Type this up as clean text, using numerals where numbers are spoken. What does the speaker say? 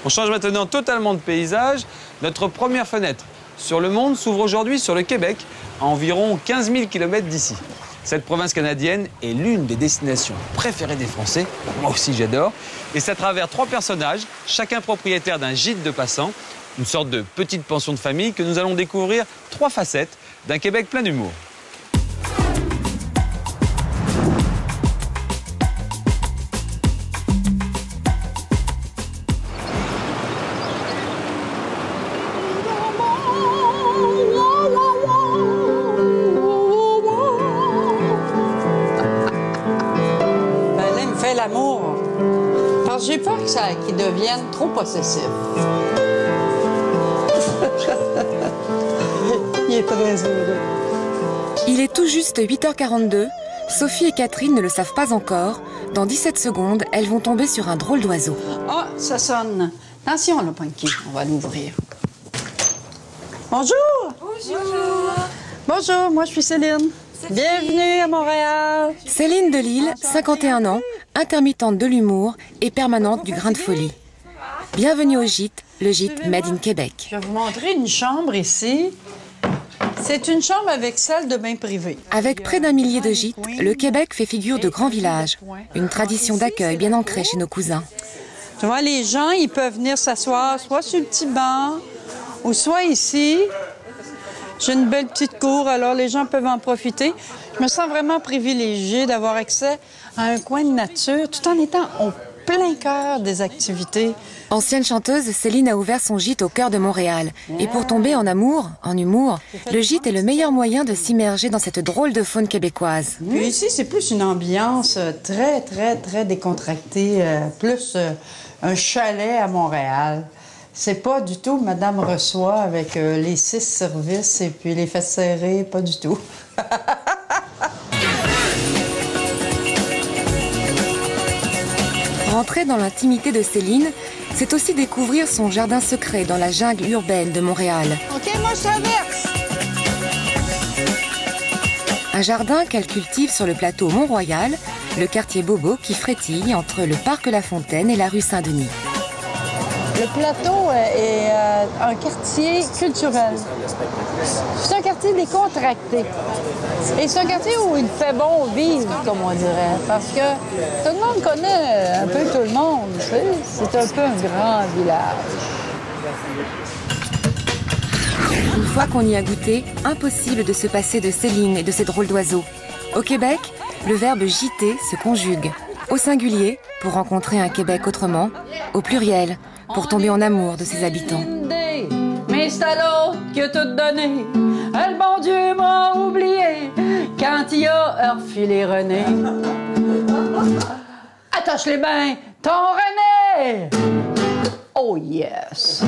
On change maintenant totalement de paysage. Notre première fenêtre sur le monde s'ouvre aujourd'hui sur le Québec, à environ 15 000 km d'ici. Cette province canadienne est l'une des destinations préférées des Français. Moi aussi, j'adore. Et c'est à travers 3 personnages, chacun propriétaire d'un gîte de passants, une sorte de petite pension de famille, que nous allons découvrir 3 facettes d'un Québec plein d'humour. L'amour. Parce que j'ai peur qu'il devienne trop possessif. Il est très heureux. Il est tout juste 8h42. Sophie et Catherine ne le savent pas encore. Dans 17 secondes, elles vont tomber sur un drôle d'oiseau. Ah, ça sonne. Attention, là, Punky. On va l'ouvrir. Bonjour. Bonjour. Bonjour, moi je suis Céline. Bienvenue à Montréal. Céline Delille, 51 ans, intermittente de l'humour et permanente du grain de folie. Bienvenue au gîte, le gîte Made in Québec. Je vais vous montrer une chambre ici. C'est une chambre avec salle de bain privée. Avec près d'1 millier de gîtes, le Québec fait figure de grand village. Une tradition d'accueil bien ancrée chez nos cousins. Tu vois, les gens, ils peuvent venir s'asseoir soit sur le petit banc ou soit ici. J'ai une belle petite cour, alors les gens peuvent en profiter. Je me sens vraiment privilégiée d'avoir accès à un coin de nature tout en étant au plein cœur des activités. Ancienne chanteuse, Céline a ouvert son gîte au cœur de Montréal. Et pour tomber en amour, en humour, le gîte est le meilleur moyen de s'immerger dans cette drôle de faune québécoise. Puis ici, c'est plus une ambiance très décontractée, plus un chalet à Montréal. C'est pas du tout Madame Reçoit avec les 6 services et puis les fesses serrées, pas du tout. Rentrer dans l'intimité de Céline, c'est aussi découvrir son jardin secret dans la jungle urbaine de Montréal. OK, moi je traverse. Un jardin qu'elle cultive sur le plateau Mont-Royal, le quartier Bobo qui frétille entre le parc La Fontaine et la rue Saint-Denis. Le plateau est un quartier culturel. C'est un quartier décontracté. Et c'est un quartier où il fait bon vivre, comme on dirait. Parce que tout le monde connaît un peu tout le monde. Tu sais. C'est un peu un grand village. Une fois qu'on y a goûté, impossible de se passer de Céline et de ses drôles d'oiseaux. Au Québec, le verbe gîter se conjugue. Au singulier, pour rencontrer un Québec autrement. Au pluriel, pour tomber en amour de ses habitants. Mais c'est à l'autre qui a tout donné. Le bon Dieu m'a oublié quand il a refilé René. Attache les mains, ton René! Oh yes!